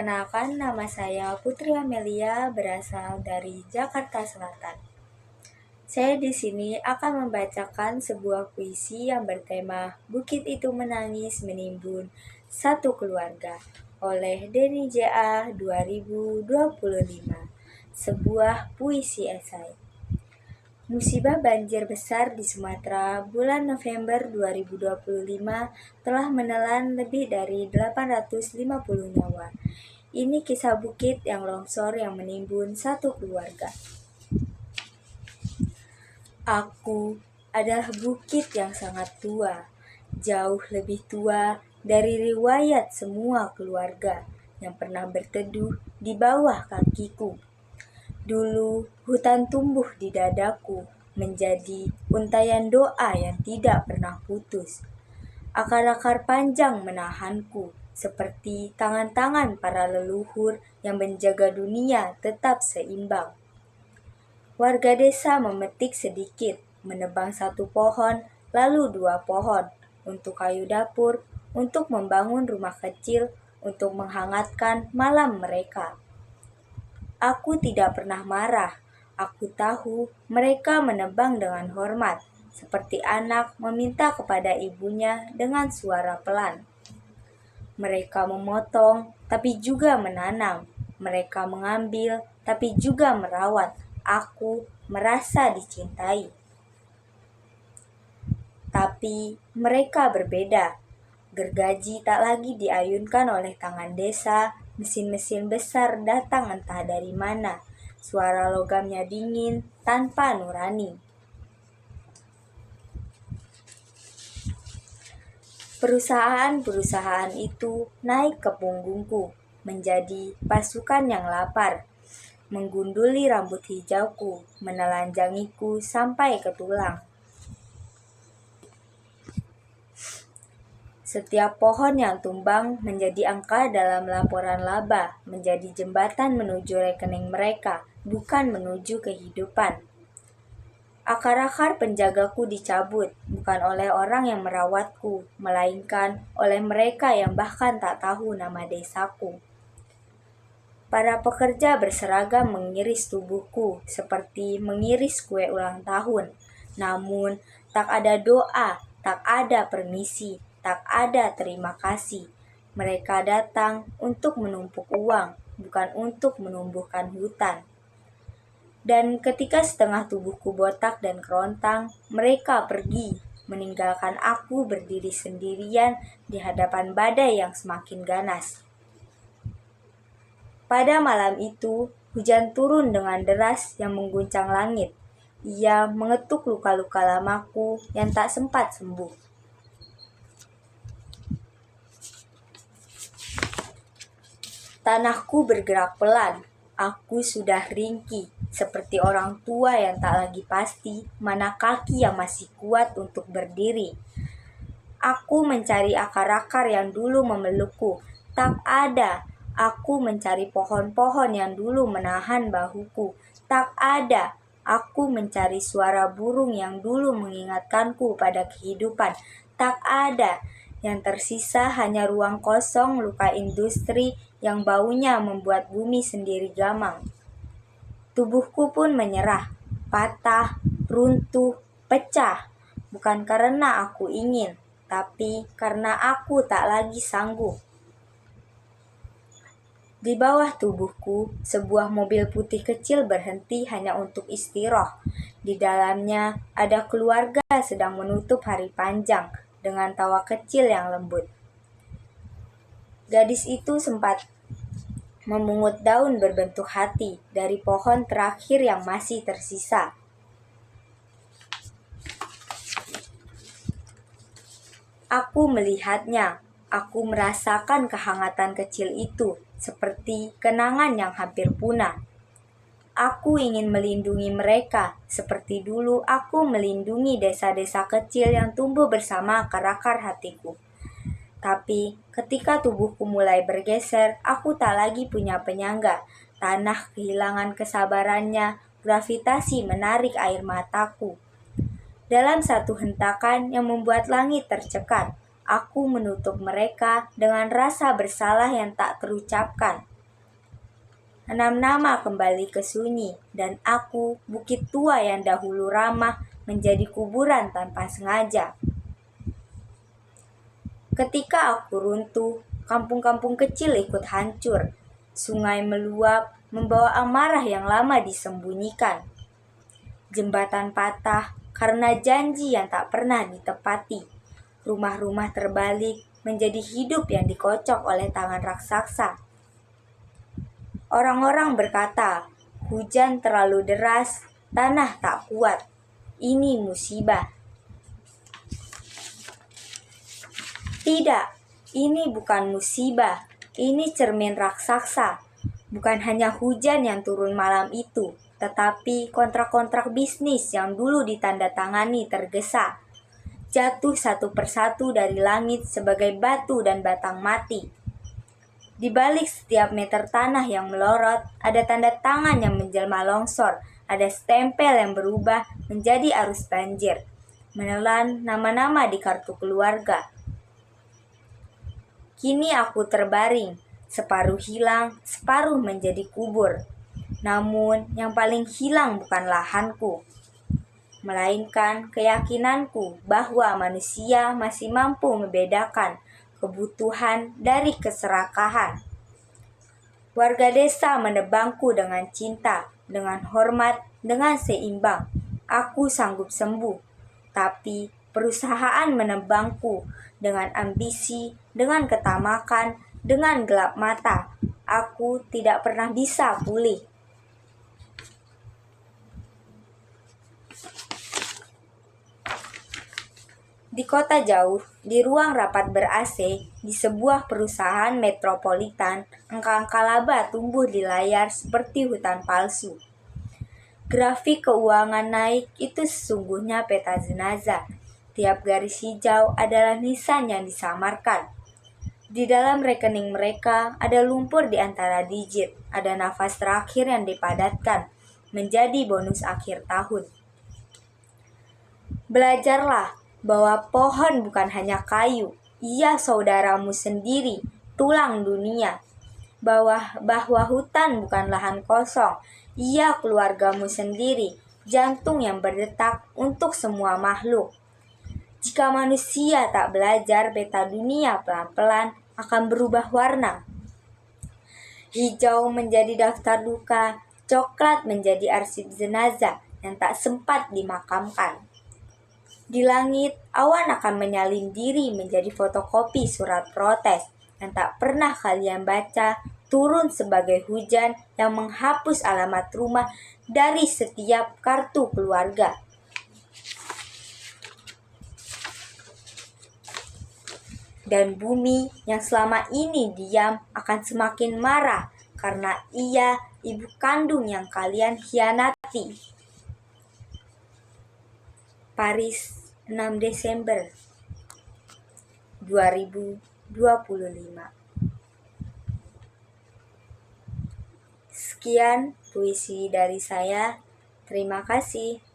Perkenalkan, nama saya Putri Amelia, berasal dari Jakarta Selatan. Saya di sini akan membacakan sebuah puisi yang bertema Bukit Itu Menangis Menimbun Satu Keluarga oleh Denny J.A. 2025. Sebuah puisi esai. Musibah banjir besar di Sumatera bulan November 2025 telah menelan lebih dari 850 nyawa. Ini kisah bukit yang longsor yang menimbun satu keluarga. Aku adalah bukit yang sangat tua, jauh lebih tua dari riwayat semua keluarga yang pernah berteduh di bawah kakiku. Dulu hutan tumbuh di dadaku menjadi untayan doa yang tidak pernah putus. Akar-akar panjang menahanku seperti tangan-tangan para leluhur yang menjaga dunia tetap seimbang. Warga desa memetik sedikit, menebang satu pohon, lalu 2 pohon, untuk kayu dapur, untuk membangun rumah kecil, untuk menghangatkan malam mereka. Aku tidak pernah marah. Aku tahu mereka menebang dengan hormat, seperti anak meminta kepada ibunya dengan suara pelan. Mereka memotong, tapi juga menanam. Mereka mengambil, tapi juga merawat. Aku merasa dicintai. Tapi mereka berbeda. Gergaji tak lagi diayunkan oleh tangan desa, mesin-mesin besar datang entah dari mana. Suara logamnya dingin, tanpa nurani. Perusahaan-perusahaan itu naik ke punggungku, menjadi pasukan yang lapar. Menggunduli rambut hijauku, menelanjangiku sampai ke tulang. Setiap pohon yang tumbang menjadi angka dalam laporan laba, menjadi jembatan menuju rekening mereka, bukan menuju kehidupan. Akar-akar penjagaku dicabut, bukan oleh orang yang merawatku, melainkan oleh mereka yang bahkan tak tahu nama desaku. Para pekerja berseragam mengiris tubuhku, seperti mengiris kue ulang tahun. Namun, tak ada doa, tak ada permisi, tak ada terima kasih. Mereka datang untuk menumpuk uang, bukan untuk menumbuhkan hutan. Dan ketika setengah tubuhku botak dan kerontang, mereka pergi, meninggalkan aku berdiri sendirian di hadapan badai yang semakin ganas. Pada malam itu, hujan turun dengan deras yang mengguncang langit. Ia mengetuk luka-luka lamaku yang tak sempat sembuh. Tanahku bergerak pelan. Aku sudah ringkih, seperti orang tua yang tak lagi pasti mana kaki yang masih kuat untuk berdiri. Aku mencari akar-akar yang dulu memelukku. Tak ada. Aku mencari pohon-pohon yang dulu menahan bahuku. Tak ada. Aku mencari suara burung yang dulu mengingatkanku pada kehidupan. Tak ada. Yang tersisa hanya ruang kosong luka industri yang baunya membuat bumi sendiri gamang. Tubuhku pun menyerah, patah, runtuh, pecah. Bukan karena aku ingin, tapi karena aku tak lagi sanggup. Di bawah tubuhku, sebuah mobil putih kecil berhenti hanya untuk istirahat. Di dalamnya ada keluarga sedang menutup hari panjang dengan tawa kecil yang lembut. Gadis itu sempat memungut daun berbentuk hati dari pohon terakhir yang masih tersisa. Aku melihatnya, aku merasakan kehangatan kecil itu, seperti kenangan yang hampir punah. Aku ingin melindungi mereka, seperti dulu aku melindungi desa-desa kecil yang tumbuh bersama akar-akar hatiku. Tapi ketika tubuhku mulai bergeser, aku tak lagi punya penyangga. Tanah kehilangan kesabarannya, gravitasi menarik air mataku. Dalam satu hentakan yang membuat langit tercekat, aku menutup mereka dengan rasa bersalah yang tak terucapkan. 6 nama kembali ke sunyi, dan aku, bukit tua yang dahulu ramah, menjadi kuburan tanpa sengaja. Ketika aku runtuh, kampung-kampung kecil ikut hancur. Sungai meluap, membawa amarah yang lama disembunyikan. Jembatan patah karena janji yang tak pernah ditepati. Rumah-rumah terbalik menjadi hidup yang dikocok oleh tangan raksasa. Orang-orang berkata, hujan terlalu deras, tanah tak kuat. Ini musibah. Tidak, ini bukan musibah. Ini cermin raksasa. Bukan hanya hujan yang turun malam itu, tetapi kontrak-kontrak bisnis yang dulu ditandatangani tergesa. Jatuh satu persatu dari langit sebagai batu dan batang mati. Di balik setiap meter tanah yang melorot, ada tanda tangan yang menjelma longsor, ada stempel yang berubah menjadi arus banjir, menelan nama-nama di kartu keluarga. Kini aku terbaring, separuh hilang, separuh menjadi kubur. Namun yang paling hilang bukan lahanku, melainkan keyakinanku bahwa manusia masih mampu membedakan kebutuhan dari keserakahan. Warga desa menebangku dengan cinta, dengan hormat, dengan seimbang. Aku sanggup sembuh, tapi perusahaan menebangku dengan ambisi, dengan ketamakan, dengan gelap mata. Aku tidak pernah bisa pulih. Di kota jauh, di ruang rapat ber-AC, di sebuah perusahaan metropolitan, angka-angka laba tumbuh di layar seperti hutan palsu. Grafik keuangan naik itu sesungguhnya peta jenazah. Tiap garis hijau adalah nisan yang disamarkan. Di dalam rekening mereka ada lumpur di antara digit, ada nafas terakhir yang dipadatkan menjadi bonus akhir tahun. Belajarlah bahwa pohon bukan hanya kayu, ia saudaramu sendiri, tulang dunia. Bahwa hutan bukan lahan kosong, ia keluargamu sendiri, jantung yang berdetak untuk semua makhluk. Jika manusia tak belajar, peta dunia pelan-pelan akan berubah warna. Hijau menjadi daftar duka, coklat menjadi arsip jenazah yang tak sempat dimakamkan. Di langit, awan akan menyalin diri menjadi fotokopi surat protes yang tak pernah kalian baca, turun sebagai hujan yang menghapus alamat rumah dari setiap kartu keluarga. Dan bumi yang selama ini diam akan semakin marah karena ia ibu kandung yang kalian hianati. Paris, 6 Desember 2025. Sekian puisi dari saya. Terima kasih.